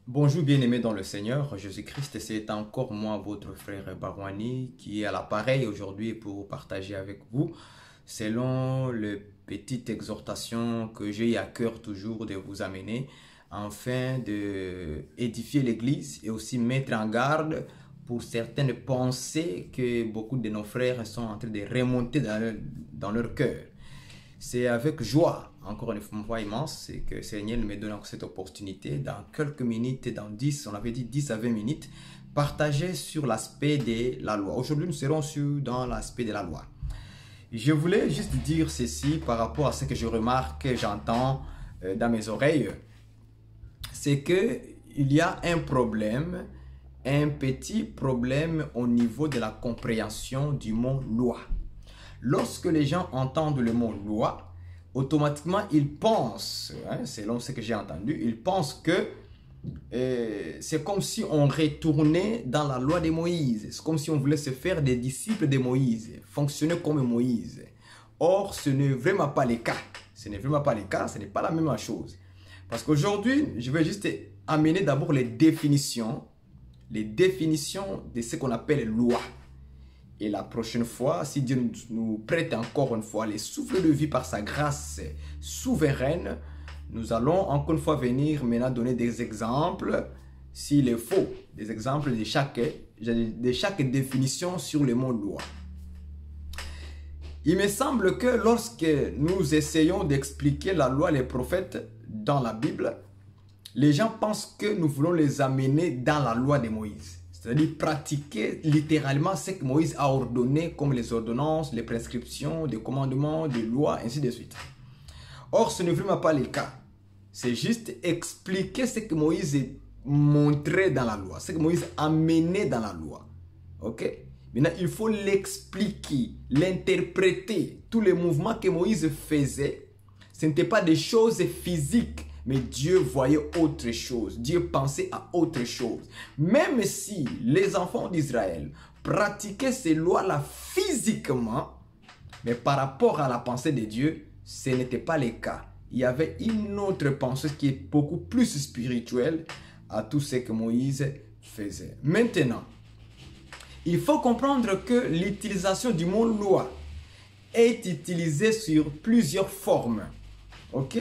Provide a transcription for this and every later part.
Bonjour bien-aimés dans le Seigneur, Jésus-Christ, c'est encore moi, votre frère Barwani, qui est à l'appareil aujourd'hui pour partager avec vous, selon les petites exhortations que j'ai à cœur toujours de vous amener, afin de édifier l'Église et aussi mettre en garde pour certaines pensées que beaucoup de nos frères sont en train de remonter dans leur cœur. C'est avec joie, encore une fois immense, que le Seigneur me donne encore cette opportunité, dans quelques minutes, dans 10, on avait dit 10 à 20 minutes, partager sur l'aspect de la loi. Aujourd'hui, nous serons dans l'aspect de la loi. Je voulais juste dire ceci par rapport à ce que je remarque, j'entends dans mes oreilles. C'est qu'il y a un problème, un petit problème au niveau de la compréhension du mot loi. Lorsque les gens entendent le mot loi, automatiquement ils pensent, selon ce que j'ai entendu, ils pensent que c'est comme si on retournait dans la loi de Moïse. C'est comme si on voulait se faire des disciples de Moïse, fonctionner comme Moïse. Or, ce n'est vraiment pas le cas. Ce n'est vraiment pas le cas, ce n'est pas la même chose. Parce qu'aujourd'hui, je vais juste amener d'abord les définitions de ce qu'on appelle loi. Et la prochaine fois, si Dieu nous prête encore une fois les souffles de vie par sa grâce souveraine, nous allons encore une fois venir maintenant donner des exemples, s'il est faux, des exemples de chaque définition sur le mot loi. Il me semble que lorsque nous essayons d'expliquer la loi, les prophètes dans la Bible, les gens pensent que nous voulons les amener dans la loi de Moïse. C'est-à-dire pratiquer littéralement ce que Moïse a ordonné comme les ordonnances, les prescriptions, les commandements, les lois, ainsi de suite. Or, ce n'est vraiment pas le cas. C'est juste expliquer ce que Moïse montrait dans la loi, ce que Moïse amenait dans la loi. Ok? Maintenant, il faut l'expliquer, l'interpréter. Tous les mouvements que Moïse faisait, ce n'étaient pas des choses physiques. Mais Dieu voyait autre chose. Dieu pensait à autre chose. Même si les enfants d'Israël pratiquaient ces lois-là physiquement, mais par rapport à la pensée de Dieu, ce n'était pas le cas. Il y avait une autre pensée qui est beaucoup plus spirituelle à tout ce que Moïse faisait. Maintenant, il faut comprendre que l'utilisation du mot loi est utilisée sur plusieurs formes. Ok?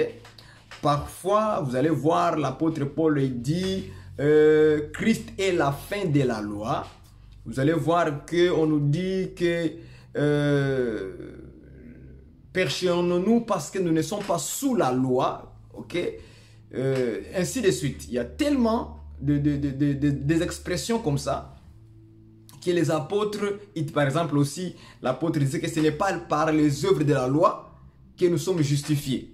Parfois, vous allez voir l'apôtre Paul dit Christ est la fin de la loi. Vous allez voir qu'on nous dit que perchez-nous parce que nous ne sommes pas sous la loi. Ok, ainsi de suite. Il y a tellement des expressions comme ça que les apôtres, par exemple aussi, l'apôtre disait que ce n'est pas par les œuvres de la loi que nous sommes justifiés.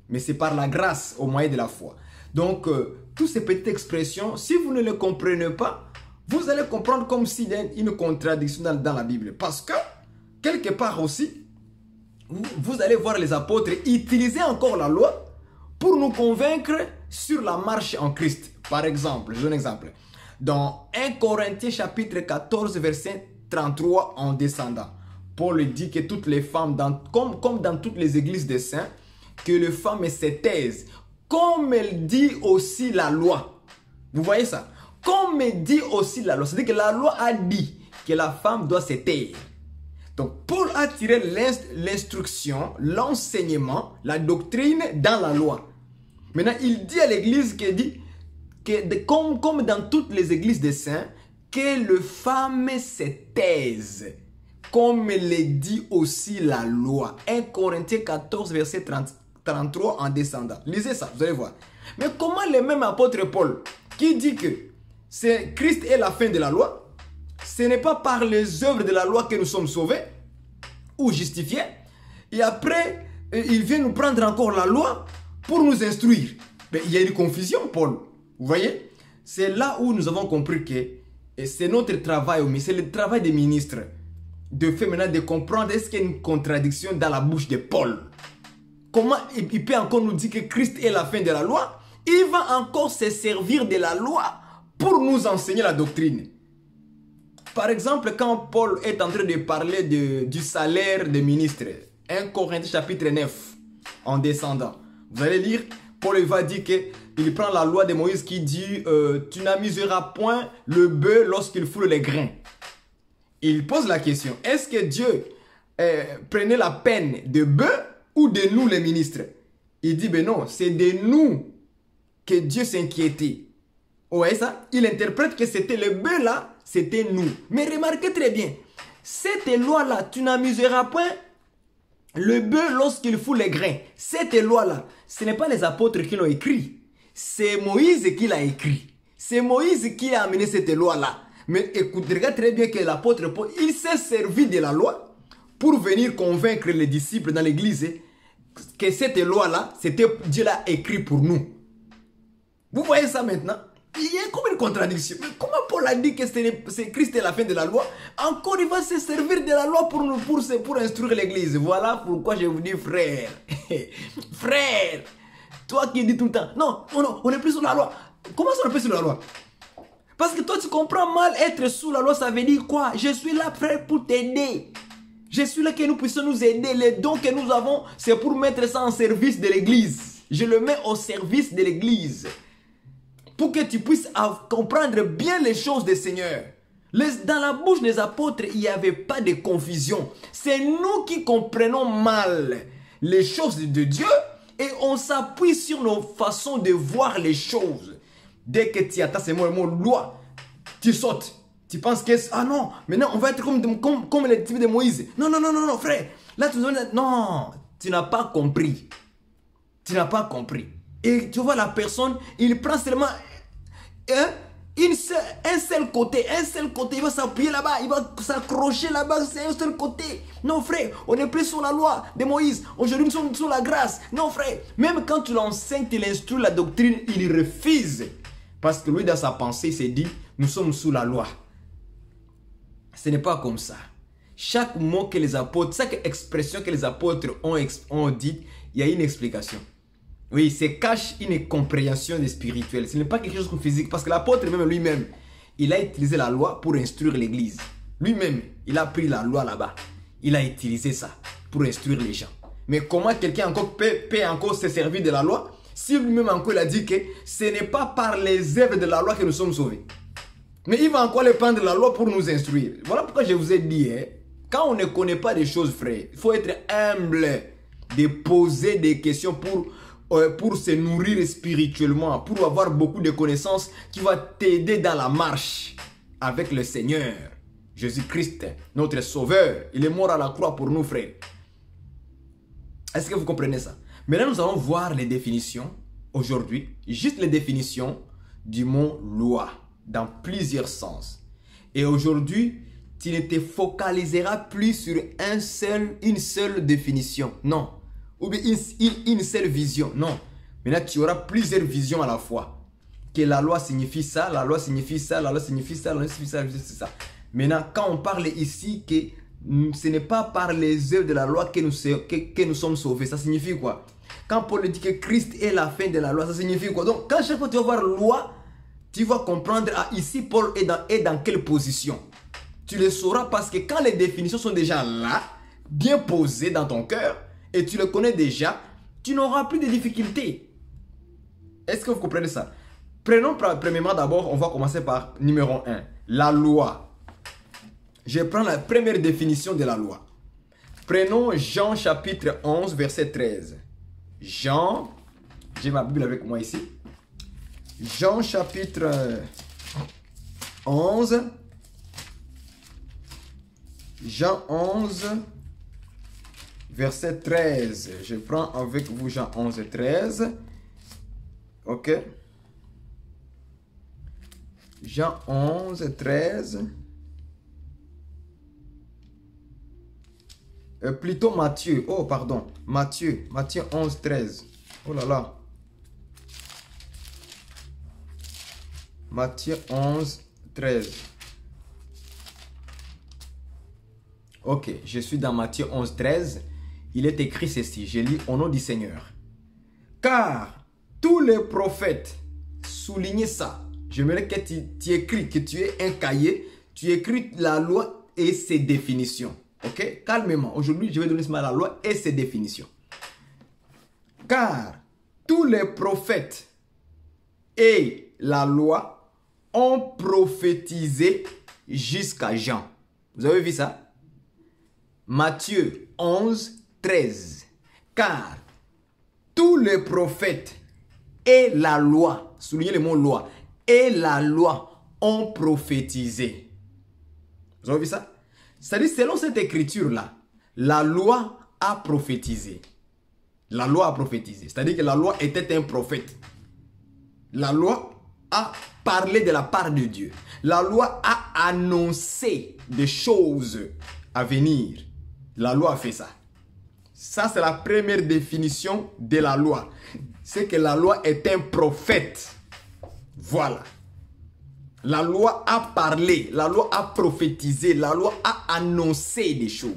Mais c'est par la grâce au moyen de la foi. Donc, toutes ces petites expressions, si vous ne les comprenez pas, vous allez comprendre comme s'il y a une contradiction dans la Bible. Parce que, quelque part aussi, vous allez voir les apôtres utiliser encore la loi pour nous convaincre sur la marche en Christ. Par exemple, je donne un exemple. Dans 1 Corinthiens chapitre 14, verset 33, en descendant, Paul dit que toutes les femmes, comme dans toutes les églises des saints, que les femmes se taisent, comme elle dit aussi la loi. Vous voyez ça? Comme elle dit aussi la loi. C'est-à-dire que la loi a dit que la femme doit se taire. Donc, Paul a tiré l'instruction, l'enseignement, la doctrine dans la loi. Maintenant, il dit à l'église comme dans toutes les églises des saints, que les femmes se taisent. Comme le dit aussi la loi. 1 Corinthiens 14, verset 33 en descendant. Lisez ça, vous allez voir. Mais comment le même apôtre Paul, qui dit que Christ est la fin de la loi, ce n'est pas par les œuvres de la loi que nous sommes sauvés ou justifiés, et après, il vient nous prendre encore la loi pour nous instruire. Mais il y a une confusion, Paul. Vous voyez? C'est là où nous avons compris que c'est notre travail, mais c'est le travail des ministres de faire maintenant de comprendre est-ce qu'il y a une contradiction dans la bouche de Paul. Comment il peut encore nous dire que Christ est la fin de la loi? Il va encore se servir de la loi pour nous enseigner la doctrine. Par exemple, quand Paul est en train de parler du salaire des ministres, 1 Corinthiens chapitre 9, en descendant, vous allez lire, Paul va dire qu'il prend la loi de Moïse qui dit tu n'amuseras point le bœuf lorsqu'il foule les grains. Il pose la question, est-ce que Dieu prenait la peine de bœuf ou de nous les ministres? Il dit, ben non, c'est de nous que Dieu s'inquiétait. Vous voyez ça? Il interprète que c'était le bœuf là, c'était nous. Mais remarquez très bien, cette loi-là, tu n'amuseras point le bœuf lorsqu'il fout les grains. Cette loi-là, ce n'est pas les apôtres qui l'ont écrit. C'est Moïse qui l'a écrit. C'est Moïse qui a amené cette loi-là. Mais écoute, regarde très bien que l'apôtre Paul, il s'est servi de la loi pour venir convaincre les disciples dans l'église que cette loi-là, c'était Dieu l'a écrit pour nous. Vous voyez ça maintenant? Il y a comme une contradiction. Mais comment Paul a dit que c'est Christ est la fin de la loi? Encore il va se servir de la loi pour instruire l'église. Voilà pourquoi je vous dis frère. Frère, toi qui dis tout le temps, non, on n'est plus sous la loi. Comment ça on n'est plus sous la loi? Parce que toi tu comprends mal être sous la loi, ça veut dire quoi? Je suis là frère pour t'aider. Je suis là que nous puissions nous aider. Les dons que nous avons, c'est pour mettre ça en service de l'église. Je le mets au service de l'église. Pour que tu puisses comprendre bien les choses du Seigneur. Dans la bouche des apôtres, il n'y avait pas de confusion. C'est nous qui comprenons mal les choses de Dieu et on s'appuie sur nos façons de voir les choses. Dès que tu attends ce mot loi, tu sautes. Tu penses que, ah non, maintenant on va être comme les types de Moïse. Non, non, non, non, non, frère. Là, non, tu n'as pas compris. Tu n'as pas compris. Et tu vois la personne, il prend seulement un seul côté, il va s'appuyer là-bas, il va s'accrocher là-bas, c'est un seul côté. Non frère, on n'est plus sur la loi de Moïse, aujourd'hui nous sommes sur la grâce. Non frère, même quand tu l'enseignes, tu l'instruis la doctrine, il refuse. Parce que lui dans sa pensée, il s'est dit, nous sommes sous la loi. Ce n'est pas comme ça. Chaque mot que les apôtres, chaque expression que les apôtres ont dit, il y a une explication. Oui, c'est cache une compréhension des spirituels. Ce n'est pas quelque chose de physique. Parce que l'apôtre même lui-même, il a utilisé la loi pour instruire l'église. Lui-même, il a pris la loi là-bas. Il a utilisé ça pour instruire les gens. Mais comment quelqu'un encore peut encore se servir de la loi si lui-même encore il a dit que ce n'est pas par les œuvres de la loi que nous sommes sauvés. Mais il va encore le prendre la loi pour nous instruire. Voilà pourquoi je vous ai dit, quand on ne connaît pas des choses, frère, il faut être humble de poser des questions pour se nourrir spirituellement, pour avoir beaucoup de connaissances qui vont t'aider dans la marche avec le Seigneur. Jésus-Christ, notre Sauveur, il est mort à la croix pour nous, frères. Est-ce que vous comprenez ça? Maintenant, nous allons voir les définitions, aujourd'hui, juste les définitions du mot loi, dans plusieurs sens. Et aujourd'hui, tu ne te focaliseras plus sur une seule définition, non. Ou bien une seule vision. Non. Maintenant, tu auras plusieurs visions à la fois. Que la loi signifie ça, la loi signifie ça, la loi signifie ça, la loi signifie ça, c'est ça. Maintenant, quand on parle ici que ce n'est pas par les œuvres de la loi que nous sommes sauvés, ça signifie quoi? Quand Paul dit que Christ est la fin de la loi, ça signifie quoi? Donc, quand chaque fois tu vas voir loi, tu vas comprendre, ah, ici, Paul est dans quelle position. Tu le sauras parce que quand les définitions sont déjà là, bien posées dans ton cœur, et tu le connais déjà, tu n'auras plus de difficultés. Est-ce que vous comprenez ça? Prenons premièrement d'abord, on va commencer par numéro 1. La loi. Je prends la première définition de la loi. Prenons Jean chapitre 11, verset 13. Jean, j'ai ma Bible avec moi ici. Jean chapitre 11. Jean 11. Verset 13. Je prends avec vous Jean 11, 13. Ok. Jean 11, 13. Plutôt Matthieu. Oh, pardon. Matthieu 11, 13. Oh là là. Matthieu 11, 13. Ok, je suis dans Matthieu 11, 13. Il est écrit ceci, je lis au nom du Seigneur. Car tous les prophètes soulignaient ça. J'aimerais que tu écris, que tu aies un cahier, tu écris la loi et ses définitions. Ok, calmement. Aujourd'hui, je vais donner la loi et ses définitions. Car tous les prophètes et la loi ont prophétisé jusqu'à Jean. Vous avez vu ça? Matthieu 11, 13. Car tous les prophètes et la loi, soulignez le mot loi, et la loi ont prophétisé. Vous avez vu ça? C'est-à-dire, selon cette écriture-là, la loi a prophétisé. La loi a prophétisé. C'est-à-dire que la loi était un prophète. La loi a parlé de la part de Dieu. La loi a annoncé des choses à venir. La loi a fait ça. Ça, c'est la première définition de la loi. C'est que la loi est un prophète. Voilà. La loi a parlé, la loi a prophétisé, la loi a annoncé des choses.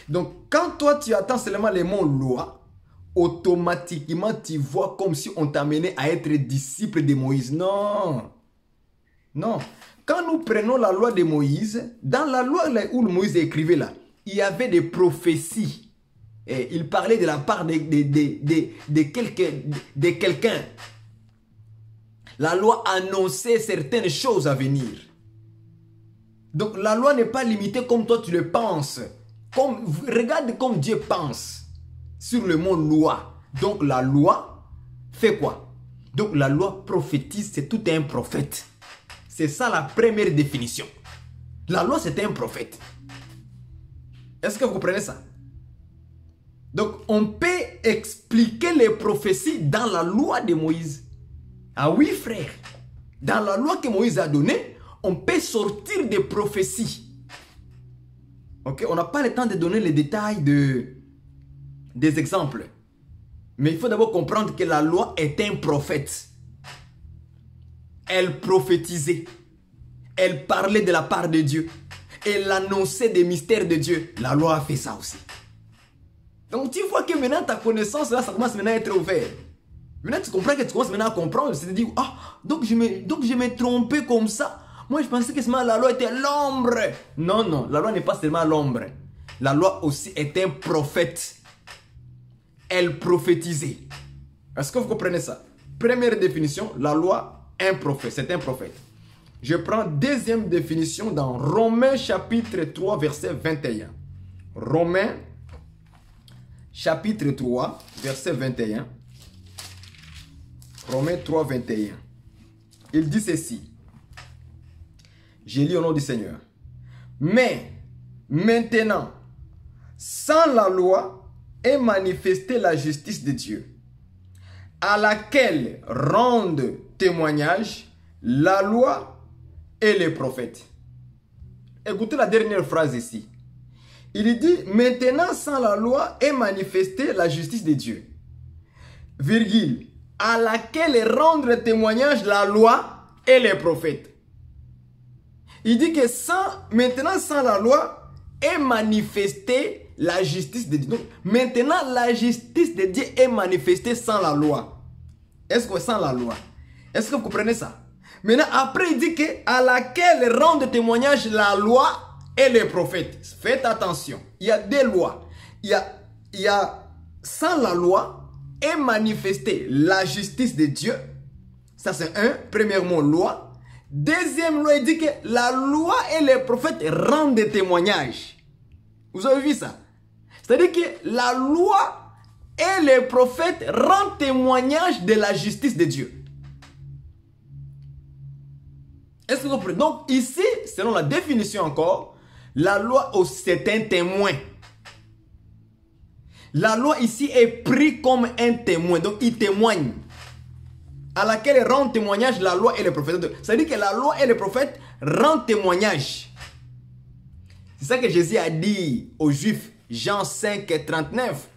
Donc, quand toi, tu attends seulement les mots loi, automatiquement, tu vois comme si on t'amenait à être disciple de Moïse. Non. Non. Quand nous prenons la loi de Moïse, dans la loi où Moïse écrivait là, il y avait des prophéties. Et il parlait de la part de quelqu'un. La loi annonçait certaines choses à venir. Donc la loi n'est pas limitée comme toi tu le penses. Regarde comme Dieu pense sur le mot loi. Donc la loi fait quoi? Donc la loi prophétise, c'est tout un prophète. C'est ça la première définition. La loi c'est un prophète. Est-ce que vous comprenez ça? Donc on peut expliquer les prophéties dans la loi de Moïse. Ah oui, frère. Dans la loi que Moïse a donnée, on peut sortir des prophéties. Ok, on n'a pas le temps de donner les détails des exemples. Mais il faut d'abord comprendre que la loi est un prophète. Elle prophétisait. Elle parlait de la part de Dieu. Elle annonçait des mystères de Dieu. La loi a fait ça aussi. Donc tu vois que maintenant ta connaissance là, ça commence maintenant à être ouvert. Maintenant, tu comprends que tu commences maintenant à comprendre. Tu te dis, ah, donc je me trompais comme ça. Moi, je pensais que seulement la loi était l'ombre. Non, non, la loi n'est pas seulement l'ombre. La loi aussi est un prophète. Elle prophétisait. Est-ce que vous comprenez ça? Première définition, la loi, un prophète. C'est un prophète. Je prends deuxième définition dans Romains chapitre 3, verset 21. Romains chapitre 3, verset 21. Romains 3, 21. Il dit ceci. J'ai lu au nom du Seigneur. Mais maintenant, sans la loi est manifestée la justice de Dieu, à laquelle rendent témoignage la loi et les prophètes. Écoutez la dernière phrase ici. Il dit, maintenant sans la loi est manifestée la justice de Dieu, virgule, à laquelle rendre témoignage la loi et les prophètes. Il dit que maintenant sans la loi est manifestée la justice de Dieu. Donc, maintenant la justice de Dieu est manifestée sans la loi. Est-ce que sans la loi? Est-ce que vous comprenez ça? Maintenant après il dit que à laquelle rendent témoignage la loi et les prophètes. Faites attention. Il y a des lois. Il y a sans la loi est manifestée la justice de Dieu. Ça c'est un. Premièrement, loi. Deuxième loi, il dit que la loi et les prophètes rendent des témoignages. Vous avez vu ça? C'est-à-dire que la loi et les prophètes rendent témoignage de la justice de Dieu. Est-ce que vous comprenez? Donc ici, selon la définition encore, la loi c'est un témoin. La loi ici est prise comme un témoin. Donc il témoigne. À laquelle rend témoignage la loi et les prophètes. C'est-à-dire que la loi et les prophètes rendent témoignage. C'est ça que Jésus a dit aux Juifs. Jean 5, 39.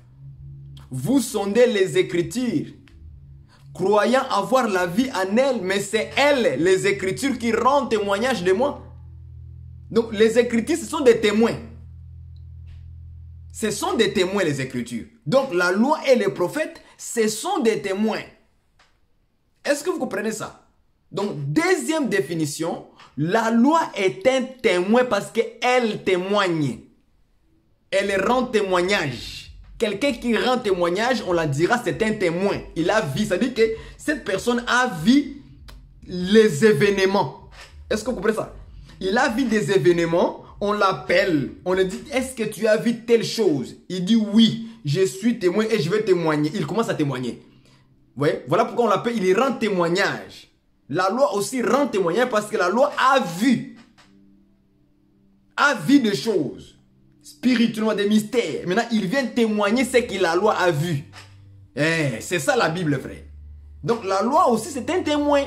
Vous sondez les Écritures, croyant avoir la vie en elles, mais c'est elles, les Écritures, qui rendent témoignage de moi. Donc les Écritures, ce sont des témoins. Ce sont des témoins, les Écritures. Donc la loi et les prophètes, ce sont des témoins. Est-ce que vous comprenez ça? Donc deuxième définition, la loi est un témoin parce qu'elle témoigne. Elle rend témoignage quelqu'un qui rend témoignage, on la dira c'est un témoin. Il a vu, ça veut dire que cette personne a vu les événements. Est-ce que vous comprenez ça? Il a vu des événements, on l'appelle, on lui dit, est-ce que tu as vu telle chose? Il dit oui, je suis témoin et je vais témoigner. Il commence à témoigner. Vous voyez? Voilà pourquoi on l'appelle, il rend témoignage. La loi aussi rend témoignage parce que la loi a vu des choses, spirituellement des mystères. Maintenant, il vient témoigner ce que la loi a vu. C'est ça la Bible, frère. Donc la loi aussi c'est un témoin.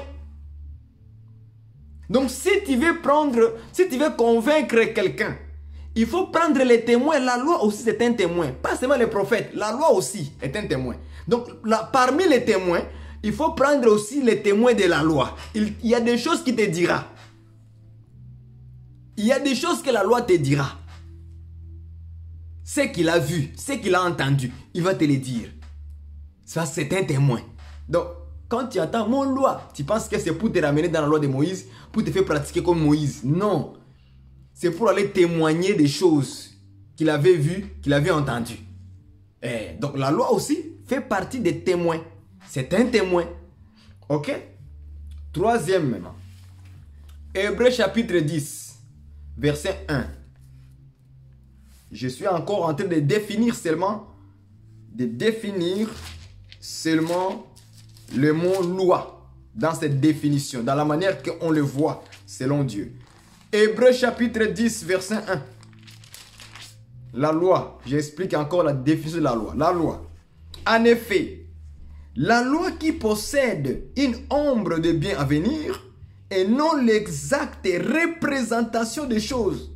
Donc si tu veux convaincre quelqu'un, il faut prendre les témoins. La loi aussi c'est un témoin. Pas seulement les prophètes, la loi aussi est un témoin. Donc parmi les témoins, il faut prendre aussi les témoins de la loi. Il y a des choses qu'il te dira. Il y a des choses que la loi te dira. Ce qu'il a vu, ce qu'il a entendu, il va te le dire. Ça c'est un témoin. Donc quand tu entends mon loi, tu penses que c'est pour te ramener dans la loi de Moïse, pour te faire pratiquer comme Moïse. Non. C'est pour aller témoigner des choses qu'il avait vues, qu'il avait entendues. Donc la loi aussi fait partie des témoins. C'est un témoin. Ok? Troisième maintenant. Hébreux chapitre 10, verset 1. Je suis encore en train de définir seulement le mot loi dans cette définition, dans la manière qu'on le voit selon Dieu. Hébreux chapitre 10, verset 1. La loi, j'explique encore la définition de la loi. La loi. En effet, la loi qui possède une ombre de bien à venir et non l'exacte représentation des choses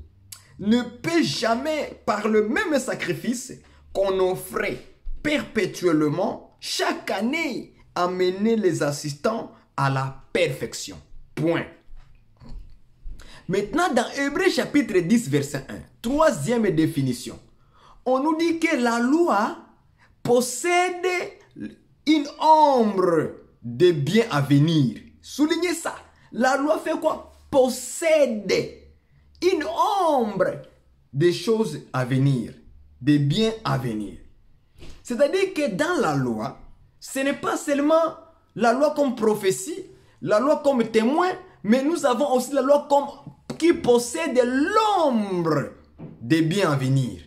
ne peut jamais, par le même sacrifice qu'on offrait perpétuellement chaque année, amener les assistants à la perfection. Point. Maintenant, dans Hébreux chapitre 10, verset 1, troisième définition, on nous dit que la loi possède une ombre de bien à venir. Soulignez ça. La loi fait quoi? Possède une ombre des choses à venir, des biens à venir. C'est-à-dire que dans la loi, ce n'est pas seulement la loi comme prophétie, la loi comme témoin, mais nous avons aussi la loi qui possède l'ombre des biens à venir.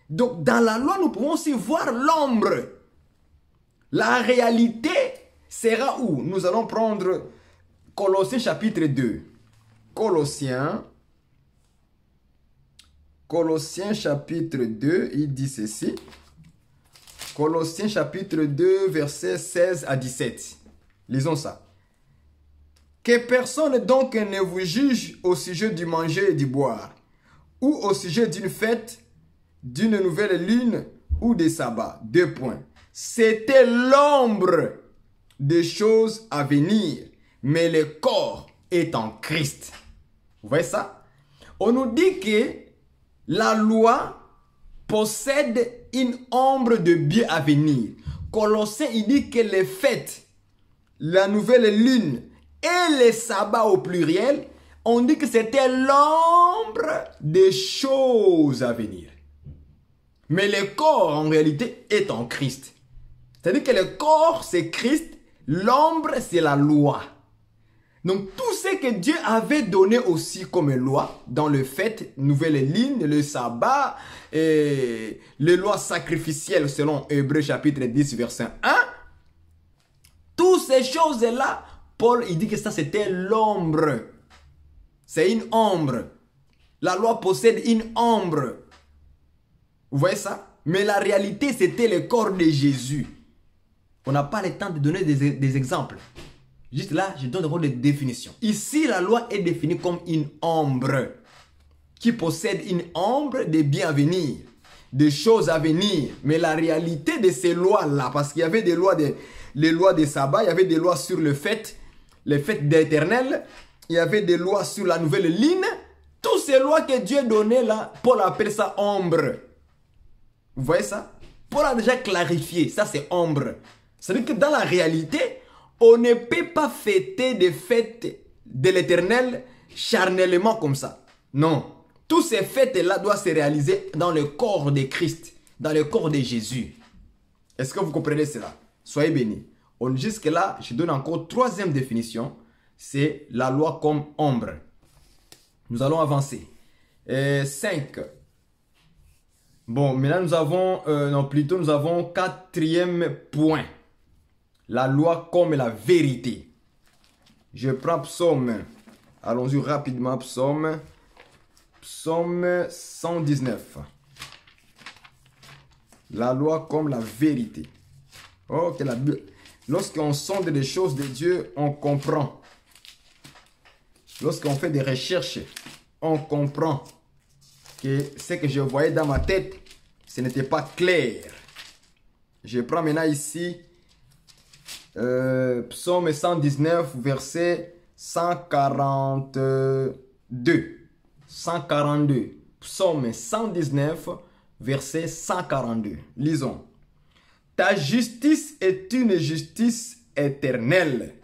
Donc dans la loi, nous pouvons aussi voir l'ombre. La réalité sera où? Nous allons prendre Colossiens chapitre 2. Colossiens chapitre 2, il dit ceci. Colossiens chapitre 2, versets 16 à 17. Lisons ça. Que personne donc ne vous juge au sujet du manger et du boire, ou au sujet d'une fête, d'une nouvelle lune ou des sabbats. 2 points. C'était l'ombre des choses à venir, mais le corps est en Christ. Vous voyez ça? On nous dit que la loi possède une ombre de bien à venir. Colossiens, il dit que les fêtes, la nouvelle lune et les sabbats au pluriel, on dit que c'était l'ombre des choses à venir. Mais le corps, en réalité, est en Christ. C'est-à-dire que le corps, c'est Christ, l'ombre, c'est la loi. Donc, tout ce que Dieu avait donné aussi comme loi, dans le fait, nouvelle ligne, le sabbat, et les lois sacrificielles selon Hébreux chapitre 10, verset 1, toutes ces choses-là, Paul, il dit que ça, c'était l'ombre. C'est une ombre. La loi possède une ombre. Vous voyez ça? Mais la réalité, c'était le corps de Jésus. On n'a pas le temps de donner des exemples. Juste là, je donne d'abord des définitions. Ici, la loi est définie comme une ombre qui possède une ombre des biens à venir, des choses à venir. Mais la réalité de ces lois-là, parce qu'il y avait des lois, les lois des sabbats, il y avait des lois sur le fait, les fêtes d'Éternel, il y avait des lois sur la nouvelle ligne. Toutes ces lois que Dieu donnait là, Paul appelle ça ombre. Vous voyez ça? Paul a déjà clarifié, ça c'est ombre. C'est-à-dire que dans la réalité, on ne peut pas fêter des fêtes de l'Éternel charnellement comme ça. Non. Toutes ces fêtes-là doivent se réaliser dans le corps de Christ. dans le corps de Jésus. Est-ce que vous comprenez cela? Soyez bénis. Jusque-là, je donne encore troisième définition. C'est la loi comme ombre. Nous allons avancer. 5. Bon, maintenant nous avons, nous avons quatrième point. La loi comme la vérité. Je prends psaume. Allons-y rapidement, psaume 119. La loi comme la vérité. Ok, lorsqu'on sonde les choses de Dieu, on comprend. Lorsqu'on fait des recherches, on comprend que ce que je voyais dans ma tête, ce n'était pas clair. Je prends maintenant ici psaume 119, verset 142. 142. Psaume 119, verset 142. Lisons. Ta justice est une justice éternelle.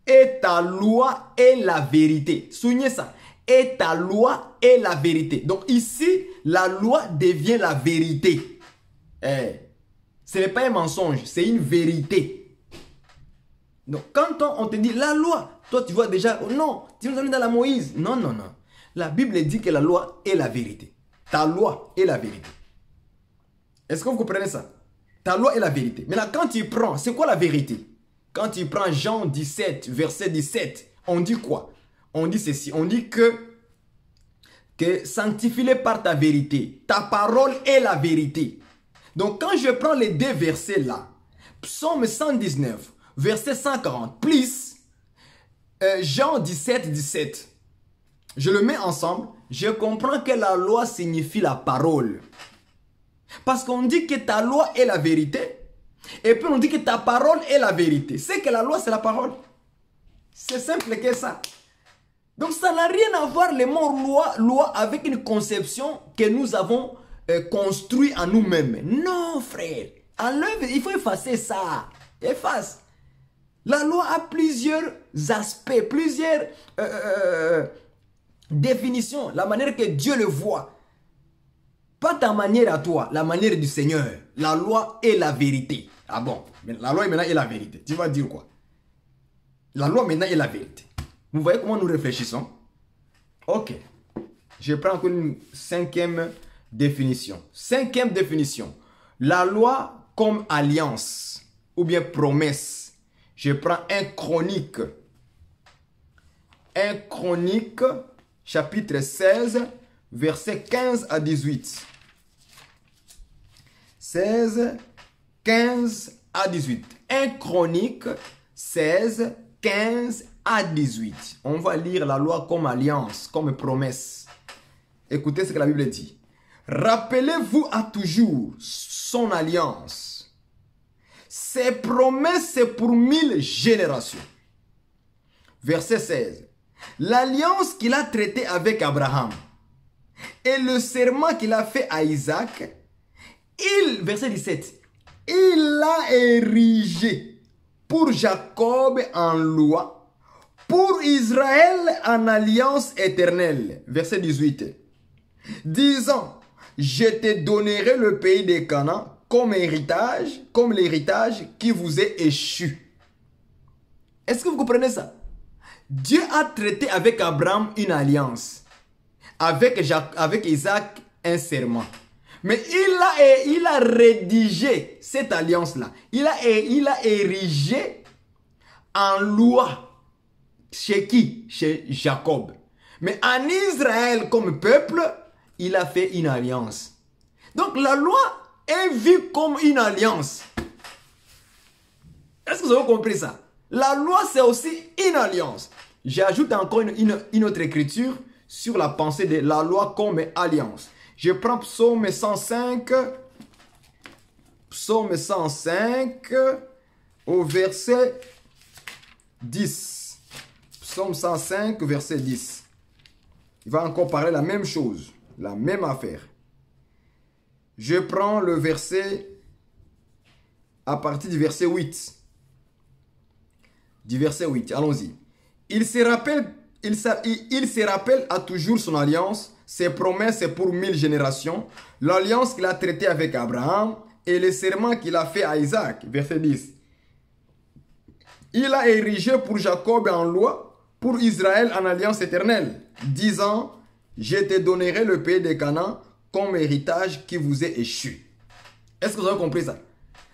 Et ta loi est la vérité. Soulignez ça. Et ta loi est la vérité. Donc ici, la loi devient la vérité. Ce n'est pas un mensonge, c'est une vérité. Donc quand on te dit la loi, toi tu vois déjà, oh non, tu nous as mis dans la Moïse. Non, non, non. La Bible dit que la loi est la vérité. Ta loi est la vérité. Est-ce que vous comprenez ça? Ta loi est la vérité. Maintenant, quand tu prends, c'est quoi la vérité? Quand tu prends Jean 17, verset 17, on dit quoi? On dit ceci. On dit que sanctifie-les par ta vérité. Ta parole est la vérité. Donc, quand je prends les deux versets là, Psaume 119, verset 140, plus Jean 17, 17, je le mets ensemble, je comprends que la loi signifie la parole. Parce qu'on dit que ta loi est la vérité. Et puis on dit que ta parole est la vérité. C'est que la loi c'est la parole. C'est simple que ça. Donc ça n'a rien à voir le mot loi avec une conception que nous avons construite en nous-mêmes. Non frère. Enlève, il faut effacer ça. Efface. La loi a plusieurs aspects, plusieurs définitions. La manière que Dieu le voit. Pas ta manière à toi, la manière du Seigneur. La loi est la vérité. Ah bon, mais la loi maintenant est la vérité. Tu vas dire quoi? La loi maintenant est la vérité. Vous voyez comment nous réfléchissons? Ok. Je prends encore une cinquième définition. Cinquième définition. La loi comme alliance ou bien promesse. Je prends 1 Chronique. 1 Chronique, chapitre 16, verset 15 à 18. 16, 15 à 18. 1 Chronique 16, 15 à 18. On va lire la loi comme alliance, comme promesse. Écoutez ce que la Bible dit. Rappelez-vous à toujours son alliance. Ses promesses, c'est pour 1000 générations. Verset 16. L'alliance qu'il a traitée avec Abraham et le serment qu'il a fait à Isaac, verset 17, il l'a érigé pour Jacob en loi, pour Israël en alliance éternelle. Verset 18. Disant, je te donnerai le pays des Canaan comme héritage, comme l'héritage qui vous est échu. Est-ce que vous comprenez ça? Dieu a traité avec Abraham une alliance. Avec Isaac un serment. Mais il a rédigé cette alliance-là. Il a érigé en loi. Chez qui? Chez Jacob. Mais en Israël comme peuple, il a fait une alliance. Donc la loi est vue comme une alliance. Est-ce que vous avez compris ça? La loi c'est aussi une alliance. J'ajoute encore une autre écriture sur la pensée de la loi comme alliance. Je prends Psaume 105. Psaume 105 au verset 10. Psaume 105 verset 10. Il va encore parler la même chose, la même affaire. Je prends le verset à partir du verset 8. Du verset 8, allons-y. Il se rappelle à toujours son alliance, ses promesses c'est pour 1000 générations, l'alliance qu'il a traitée avec Abraham et le serment qu'il a fait à Isaac. Verset 10. Il a érigé pour Jacob en loi, pour Israël en alliance éternelle, disant, je te donnerai le pays de Canaan comme héritage qui vous est échu. Est-ce que vous avez compris ça?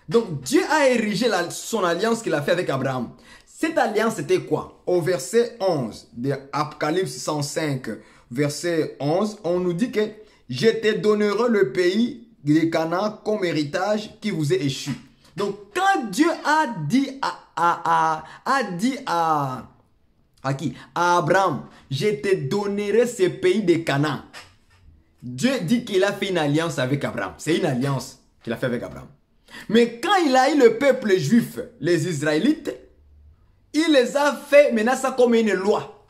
Donc Dieu a érigé son alliance qu'il a fait avec Abraham. Cette alliance c'était quoi? Au verset 11 de Apocalypse 105, verset 11, on nous dit que je te donnerai le pays de Canaan comme héritage qui vous est échu. Donc quand Dieu a dit à qui? À Abraham, je te donnerai ce pays de Canaan. Dieu dit qu'il a fait une alliance avec Abraham. C'est une alliance qu'il a fait avec Abraham. Mais quand il a eu le peuple juif, les Israélites, il les a fait maintenant ça comme une loi.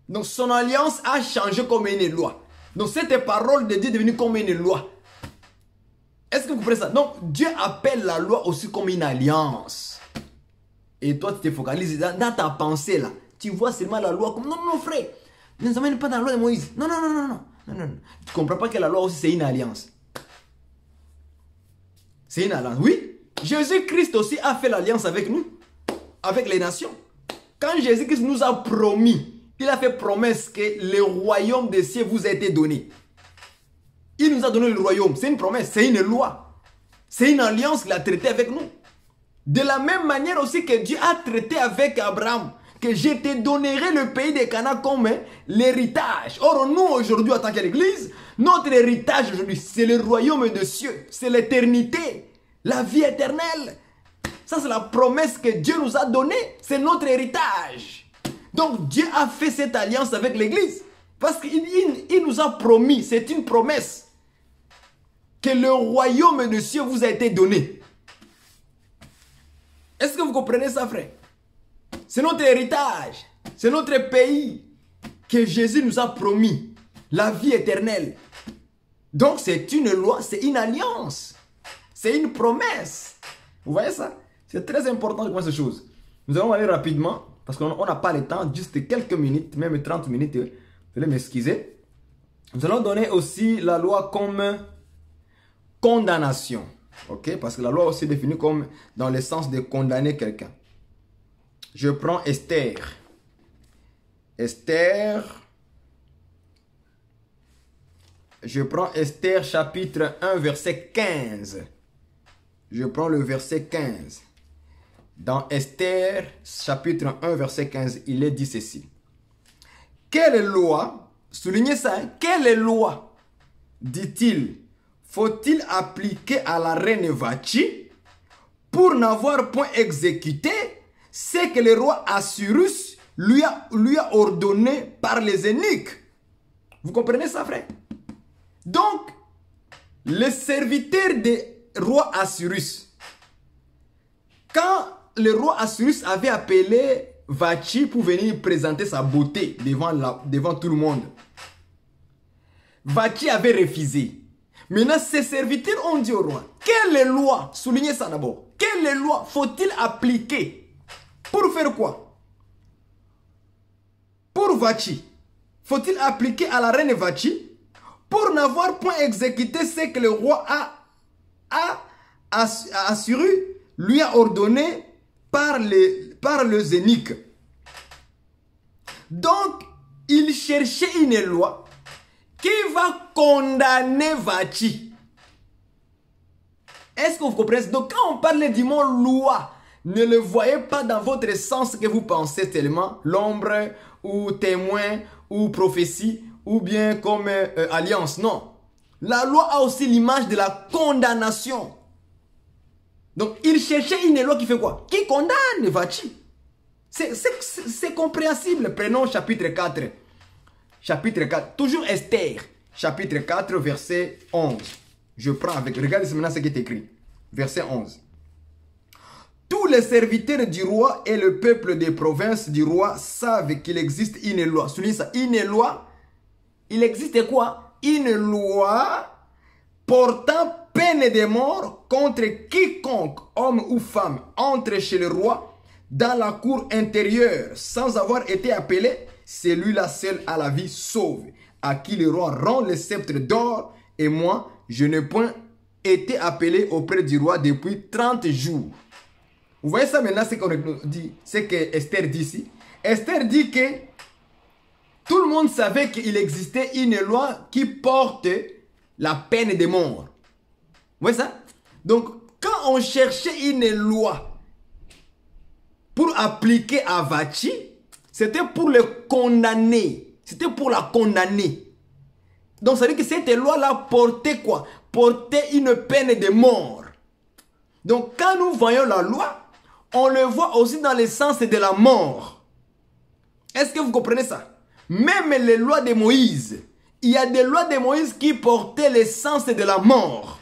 Donc son alliance a changé comme une loi. Donc cette parole de Dieu est devenue comme une loi. Est-ce que vous comprenez ça? Donc Dieu appelle la loi aussi comme une alliance. Et toi tu te focalises dans ta pensée là. Tu vois seulement la loi comme non, non frère. Ne nous amène pas dans la loi de Moïse. Non, non, non, non, non. Non, non. Tu ne comprends pas que la loi aussi c'est une alliance. C'est une alliance. Oui, Jésus-Christ aussi a fait l'alliance avec nous, avec les nations. Quand Jésus-Christ nous a promis, il a fait promesse que le royaume des cieux vous a été donné. Il nous a donné le royaume. C'est une promesse, c'est une loi. C'est une alliance qu'il a traitée avec nous. De la même manière aussi que Dieu a traité avec Abraham, que je te donnerai le pays de Canaan comme l'héritage. Or, nous aujourd'hui, en tant qu'Église, notre héritage aujourd'hui, c'est le royaume des cieux. C'est l'éternité, la vie éternelle. Ça, c'est la promesse que Dieu nous a donnée. C'est notre héritage. Donc, Dieu a fait cette alliance avec l'Église. Parce qu'il nous a promis, c'est une promesse, que le royaume des cieux vous a été donné. Est-ce que vous comprenez ça, frère? C'est notre héritage. C'est notre pays que Jésus nous a promis. La vie éternelle. Donc c'est une loi, c'est une alliance. C'est une promesse. Vous voyez ça? C'est très important de voir ces choses. Nous allons aller rapidement, parce qu'on n'a pas le temps, juste quelques minutes, même 30 minutes. Vous allez m'excuser. Nous allons donner aussi la loi comme condamnation. Ok? Parce que la loi aussi est définie comme dans le sens de condamner quelqu'un. Je prends Esther. Je prends Esther chapitre 1 verset 15. Je prends le verset 15. Dans Esther chapitre 1 verset 15, il est dit ceci. Quelle loi, soulignez ça, hein, quelle loi, dit-il, faut-il appliquer à la reine Vachi pour n'avoir point exécuté ce que le roi Assyrus lui a ordonné par les eunuques? Vous comprenez ça, frère? Donc, le serviteur du roi Assyrus, quand le roi Assyrus avait appelé Vachi pour venir présenter sa beauté devant tout le monde, Vachi avait refusé. Maintenant, ses serviteurs ont dit au roi, quelle loi, soulignez ça d'abord, quelle loi faut-il appliquer? Pour faire quoi? Pour Vachi. Faut-il appliquer à la reine Vachi pour n'avoir point exécuté ce que le roi Assyrus lui a ordonné par les eunuques. Donc, il cherchait une loi qui va condamner Vachi. Est-ce que vous comprenez? Donc, quand on parle du mot loi, ne le voyez pas dans votre sens que vous pensez tellement, l'ombre ou témoin ou prophétie ou bien comme alliance. Non. La loi a aussi l'image de la condamnation. Donc, il cherchait une loi qui fait quoi? Qui condamne Vachi. C'est compréhensible. Prenons chapitre 4. Chapitre 4. Toujours Esther. Chapitre 4, verset 11. Je prends avec... Regardez maintenant ce qui est écrit. Verset 11. Tous les serviteurs du roi et le peuple des provinces du roi savent qu'il existe une loi. Soulignez ça. Une loi. Il existe quoi? Une loi portant peine de mort contre quiconque, homme ou femme, entre chez le roi dans la cour intérieure sans avoir été appelé. Celui-là seul à la vie sauve. à qui le roi rend le sceptre d'or, et moi, je n'ai point été appelé auprès du roi depuis 30 jours. Vous voyez ça maintenant, c'est qu'on dit, c'est que Esther dit ici. Esther dit que tout le monde savait qu'il existait une loi qui porte la peine de mort. Vous voyez ça? Donc, quand on cherchait une loi pour appliquer à Vachi, c'était pour le condamner. C'était pour la condamner. Donc, ça veut dire que cette loi-là portait quoi? Portait une peine de mort. Donc, quand nous voyons la loi, on le voit aussi dans le sens de la mort. Est-ce que vous comprenez ça? Même les lois de Moïse, il y a des lois de Moïse qui portaient le sens de la mort.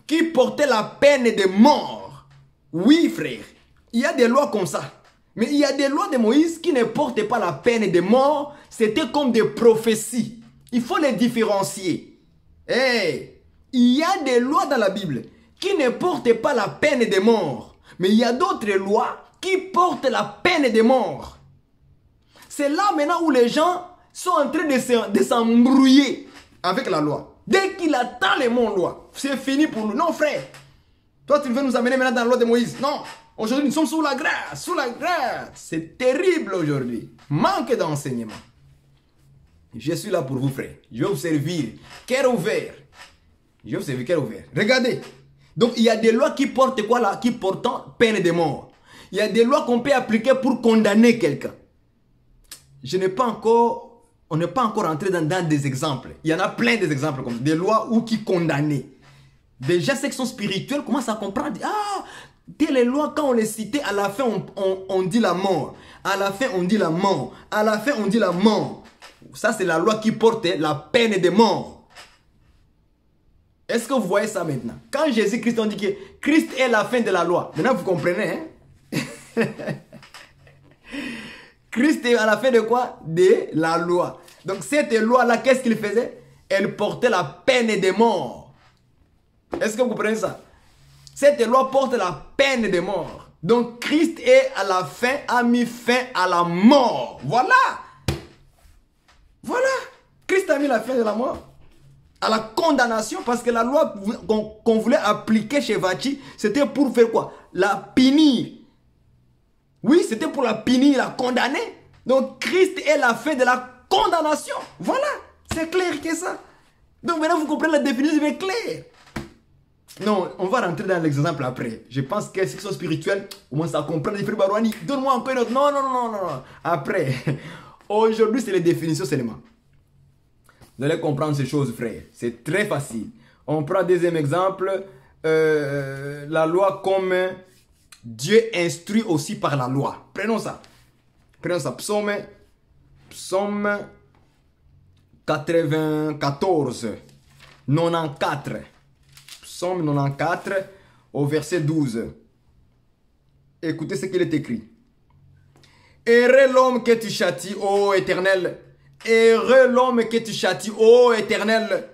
Qui portaient la peine de mort. Oui, frère. Il y a des lois comme ça. Mais il y a des lois de Moïse qui ne portaient pas la peine de mort. C'était comme des prophéties. Il faut les différencier. Hey, il y a des lois dans la Bible qui ne portent pas la peine de mort. Mais il y a d'autres lois qui portent la peine de mort. C'est là maintenant où les gens sont en train de s'embrouiller avec la loi. Dès qu'il attend les mots loi, c'est fini pour nous. Non, frère. Toi, tu veux nous amener maintenant dans la loi de Moïse. Non. Aujourd'hui, nous sommes sous la grâce. Sous la grâce. C'est terrible aujourd'hui. Manque d'enseignement. Je suis là pour vous, frère. Je vais vous servir. Cœur ouvert. Je vais vous servir cœur ouvert. Regardez. Donc, il y a des lois qui portent quoi là? Qui portent peine de mort. Il y a des lois qu'on peut appliquer pour condamner quelqu'un. On n'est pas encore entré dans des exemples. Il y en a plein des exemples comme des lois ou qui condamnaient. Déjà, ceux qui sont spirituels commencent à comprendre. Ah, telles lois, quand on les citait, à la fin, on dit la mort. À la fin, on dit la mort. À la fin, on dit la mort. Ça, c'est la loi qui portait la peine de mort. Est-ce que vous voyez ça maintenant? Quand Jésus-Christ, on dit que Christ est la fin de la loi. Maintenant, vous comprenez, hein? Christ est à la fin de quoi? De la loi. Donc cette loi-là, qu'est-ce qu'il faisait? Elle portait la peine de mort. Est-ce que vous comprenez ça? Cette loi porte la peine de mort. Donc Christ est à la fin, a mis fin à la mort. Voilà. Voilà. Christ a mis la fin de la mort. À la condamnation, parce que la loi qu'on voulait appliquer chez Vachi, c'était pour faire quoi? La punir. Oui, c'était pour la punir, la condamner. Donc, Christ est la fin de la condamnation. Voilà, c'est clair que ça. Donc, maintenant, vous comprenez la définition, c'est clair. Non, on va rentrer dans l'exemple après. Je pense que ceux qui sont spirituels, au moins ça comprend les frères Barouani. Donne-moi encore une autre. Non, non, non, non, non. Après. Aujourd'hui, c'est les définitions seulement. Vous allez comprendre ces choses, frère. C'est très facile. On prend deuxième exemple. La loi comme... Dieu instruit aussi par la loi. Prenons ça. Prenons ça. Psaume 94. 94. Psaume 94 au verset 12. Écoutez ce qu'il est écrit. Heureux l'homme que tu châties, ô Éternel. Heureux l'homme que tu châties, ô Éternel.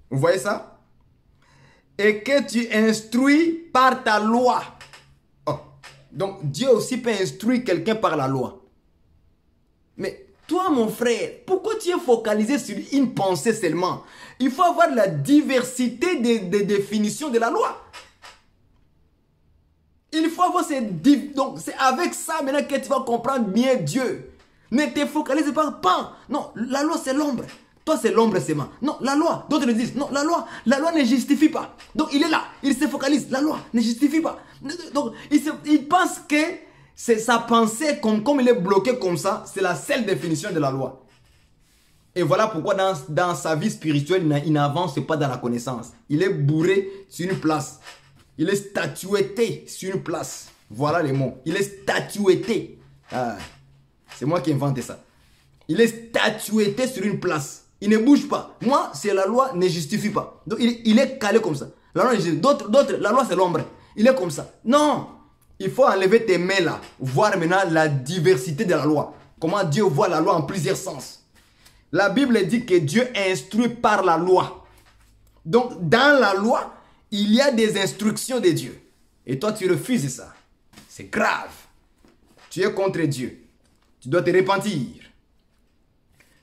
Vous voyez ça? Et que tu instruis par ta loi. Donc, Dieu aussi peut instruire quelqu'un par la loi. Mais toi, mon frère, pourquoi tu es focalisé sur une pensée seulement? Il faut avoir la diversité des définitions de la loi. Il faut avoir donc, c'est avec ça maintenant que tu vas comprendre bien Dieu. Ne te focalise pas. Non, la loi, c'est l'ombre. Toi, c'est l'ombre seulement. Non, la loi. D'autres le disent. Non, la loi ne justifie pas. Donc, il est là. Il se focalise. La loi ne justifie pas. Donc, il pense que c'est sa pensée, comme il est bloqué comme ça, c'est la seule définition de la loi. Et voilà pourquoi dans sa vie spirituelle, il n'avance pas dans la connaissance. Il est bourré sur une place. Il est statuetté sur une place. Voilà les mots. Il est statuetté. Ah, c'est moi qui ai inventé ça. Il est statuetté sur une place. Il ne bouge pas. Moi, c'est la loi ne justifie pas. Donc, il est calé comme ça. La loi, d'autres, la loi, c'est l'ombre. Il est comme ça. Non. Il faut enlever tes mains là. Voir maintenant la diversité de la loi. Comment Dieu voit la loi en plusieurs sens. La Bible dit que Dieu instruit par la loi. Donc, dans la loi, il y a des instructions de Dieu. Et toi, tu refuses ça. C'est grave. Tu es contre Dieu. Tu dois te repentir.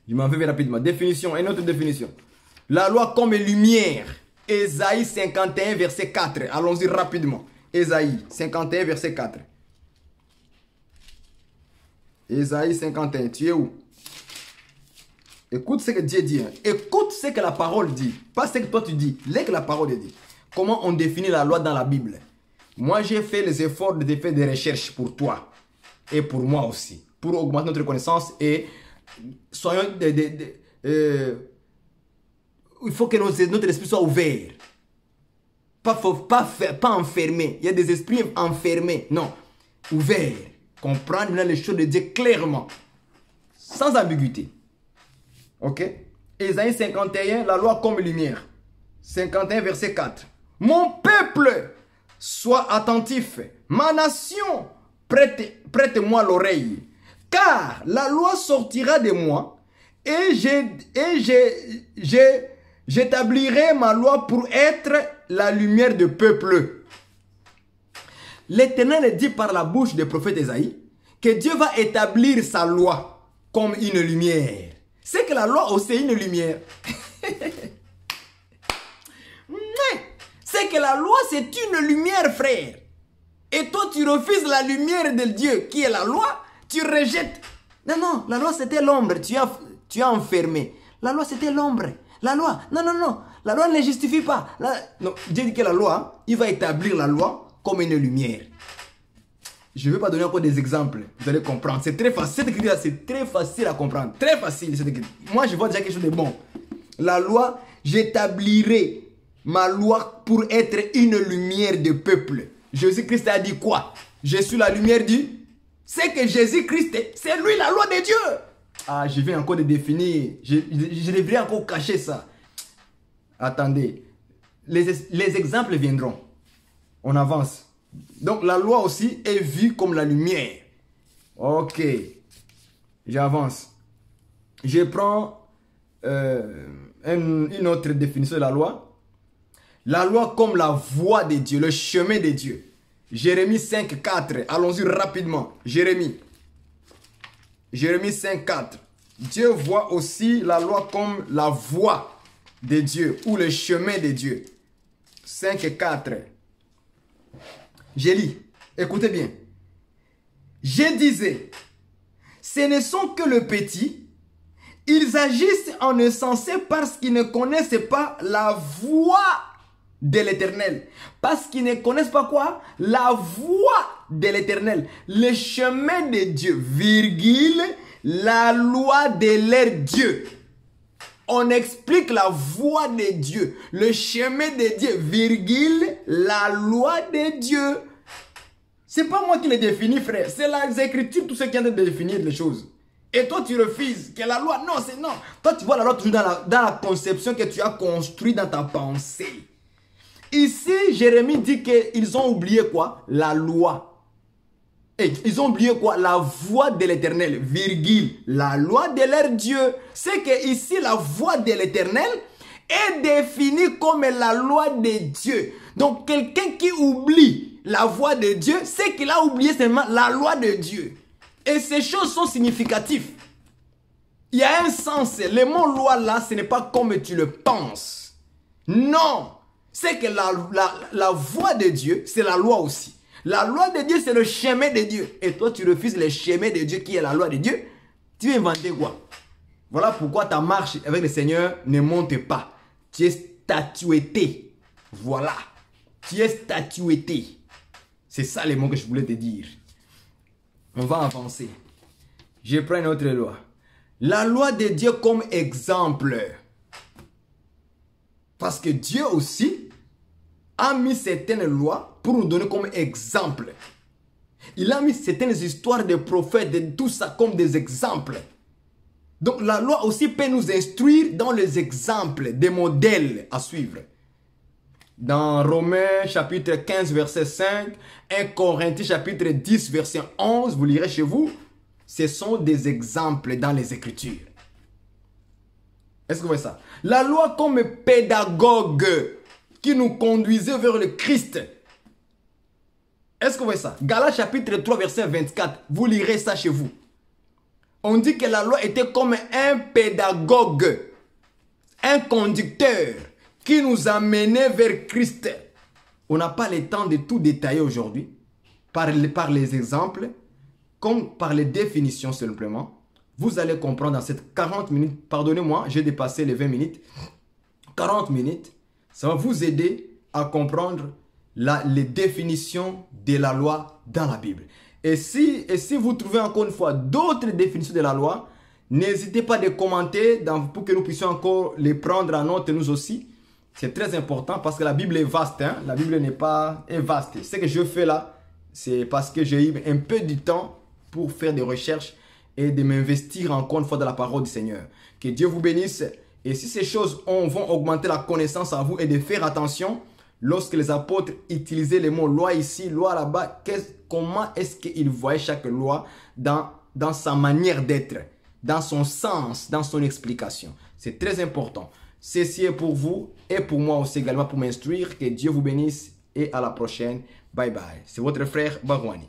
Je m'en vais rapidement. Définition, une autre définition. La loi comme lumière. Ésaïe 51, verset 4. Allons-y rapidement. Ésaïe 51, verset 4. Ésaïe 51, tu es où? Écoute ce que Dieu dit. Hein. Écoute ce que la parole dit. Pas ce que toi tu dis. Lis que la parole dit. Comment on définit la loi dans la Bible. Moi, j'ai fait les efforts de faire des recherches pour toi. Et pour moi aussi. Pour augmenter notre connaissance. Et soyons il faut que notre esprit soit ouvert. Pas enfermé. Il y a des esprits enfermés. Non. Ouvert. Comprendre les choses de Dieu clairement. Sans ambiguïté. Ok? Ésaïe 51, la loi comme lumière. 51, verset 4. Mon peuple, sois attentif. Ma nation, prête-moi l'oreille. Car la loi sortira de moi et j'établirai ma loi pour être la lumière du peuple. L'Éternel dit par la bouche du prophète Ésaïe que Dieu va établir sa loi comme une lumière. C'est que la loi aussi est une lumière. C'est que la loi c'est une lumière, frère. Et toi tu refuses la lumière de Dieu qui est la loi, tu rejettes. Non, la loi c'était l'ombre, tu as enfermé. La loi c'était l'ombre. La loi, non, la loi ne justifie pas. Non, Dieu dit que la loi, il va établir la loi comme une lumière. Je ne vais pas donner encore des exemples. Vous allez comprendre. C'est très facile. Cette écriture-là, c'est très facile à comprendre. Très facile. Moi, je vois déjà quelque chose de bon. La loi, j'établirai ma loi pour être une lumière de peuple. Jésus-Christ a dit quoi? Je suis la lumière du... C'est que Jésus-Christ, c'est lui la loi de Dieu. Ah, je viens encore de définir. Je devrais encore cacher ça. Attendez. Les exemples viendront. On avance. Donc la loi aussi est vue comme la lumière. Ok. J'avance. Je prends une autre définition de la loi. La loi comme la voie de Dieu, le chemin de Dieu. Jérémie 5, 4. Allons-y rapidement. Jérémie 5, 4. Dieu voit aussi la loi comme la voie de Dieu ou le chemin de Dieu. 5, 4. Je lis. Écoutez bien. Je disais, ce ne sont que le petit. Ils agissent en insensé parce qu'ils ne connaissent pas la voie de l'Éternel. Parce qu'ils ne connaissent pas quoi? La voie de l'Éternel. Le chemin de Dieu, virgule, la loi de leur Dieu. On explique la voie de Dieu, le chemin de Dieu, virgule, la loi de Dieu. C'est pas moi qui le définis, frère. C'est les Écritures, tout ce qui est de définir les choses. Et toi, tu refuses que la loi... Non, c'est non. Toi, tu vois la loi toujours dans la conception que tu as construite dans ta pensée. Ici, Jérémie dit qu'ils ont oublié quoi? La loi. Et ils ont oublié quoi? La voie de l'Éternel, virgule, la loi de leur Dieu. C'est que ici, la voie de l'Éternel est définie comme la loi de Dieu. Donc, quelqu'un qui oublie la voie de Dieu, c'est qu'il a oublié seulement la loi de Dieu. Et ces choses sont significatives. Il y a un sens. Le mot loi là, ce n'est pas comme tu le penses. Non. C'est que la voie de Dieu, c'est la loi aussi. La loi de Dieu, c'est le chemin de Dieu. Et toi, tu refuses le chemin de Dieu qui est la loi de Dieu. Tu veux inventer quoi? Voilà pourquoi ta marche avec le Seigneur ne monte pas. Tu es statué. Voilà. Tu es statué. C'est ça les mots que je voulais te dire. On va avancer. Je prends une autre loi. La loi de Dieu comme exemple. Parce que Dieu aussi a mis certaines lois pour nous donner comme exemple. Il a mis certaines histoires de prophètes, de tout ça comme des exemples. Donc la loi aussi peut nous instruire dans les exemples, des modèles à suivre. Dans Romains chapitre 15 verset 5, 1 Corinthiens chapitre 10 verset 11, vous lirez chez vous, ce sont des exemples dans les Écritures. Est-ce que vous voyez ça? La loi comme pédagogue qui nous conduisait vers le Christ. Est-ce que vous voyez ça? Galates chapitre 3 verset 24, vous lirez ça chez vous. On dit que la loi était comme un pédagogue, un conducteur qui nous amenait vers Christ. On n'a pas le temps de tout détailler aujourd'hui par les exemples, comme par les définitions simplement. Vous allez comprendre dans cette 40 minutes, pardonnez-moi, j'ai dépassé les 20 minutes. 40 minutes, ça va vous aider à comprendre les définitions de la loi dans la Bible. Et si vous trouvez encore une fois d'autres définitions de la loi, n'hésitez pas à les commenter pour que nous puissions encore les prendre en note nous aussi. C'est très important parce que la Bible est vaste. Hein? La Bible est vaste. Ce que je fais là, c'est parce que j'ai eu un peu de temps pour faire des recherches et de m'investir encore une fois dans la parole du Seigneur. Que Dieu vous bénisse. Et si ces choses vont augmenter la connaissance à vous et de faire attention, lorsque les apôtres utilisaient les mots loi ici, loi là-bas, comment est-ce qu'ils voyaient chaque loi dans sa manière d'être, dans son sens, dans son explication. C'est très important. Ceci est pour vous et pour moi aussi également pour m'instruire. Que Dieu vous bénisse et à la prochaine. Bye bye. C'est votre frère Barwani.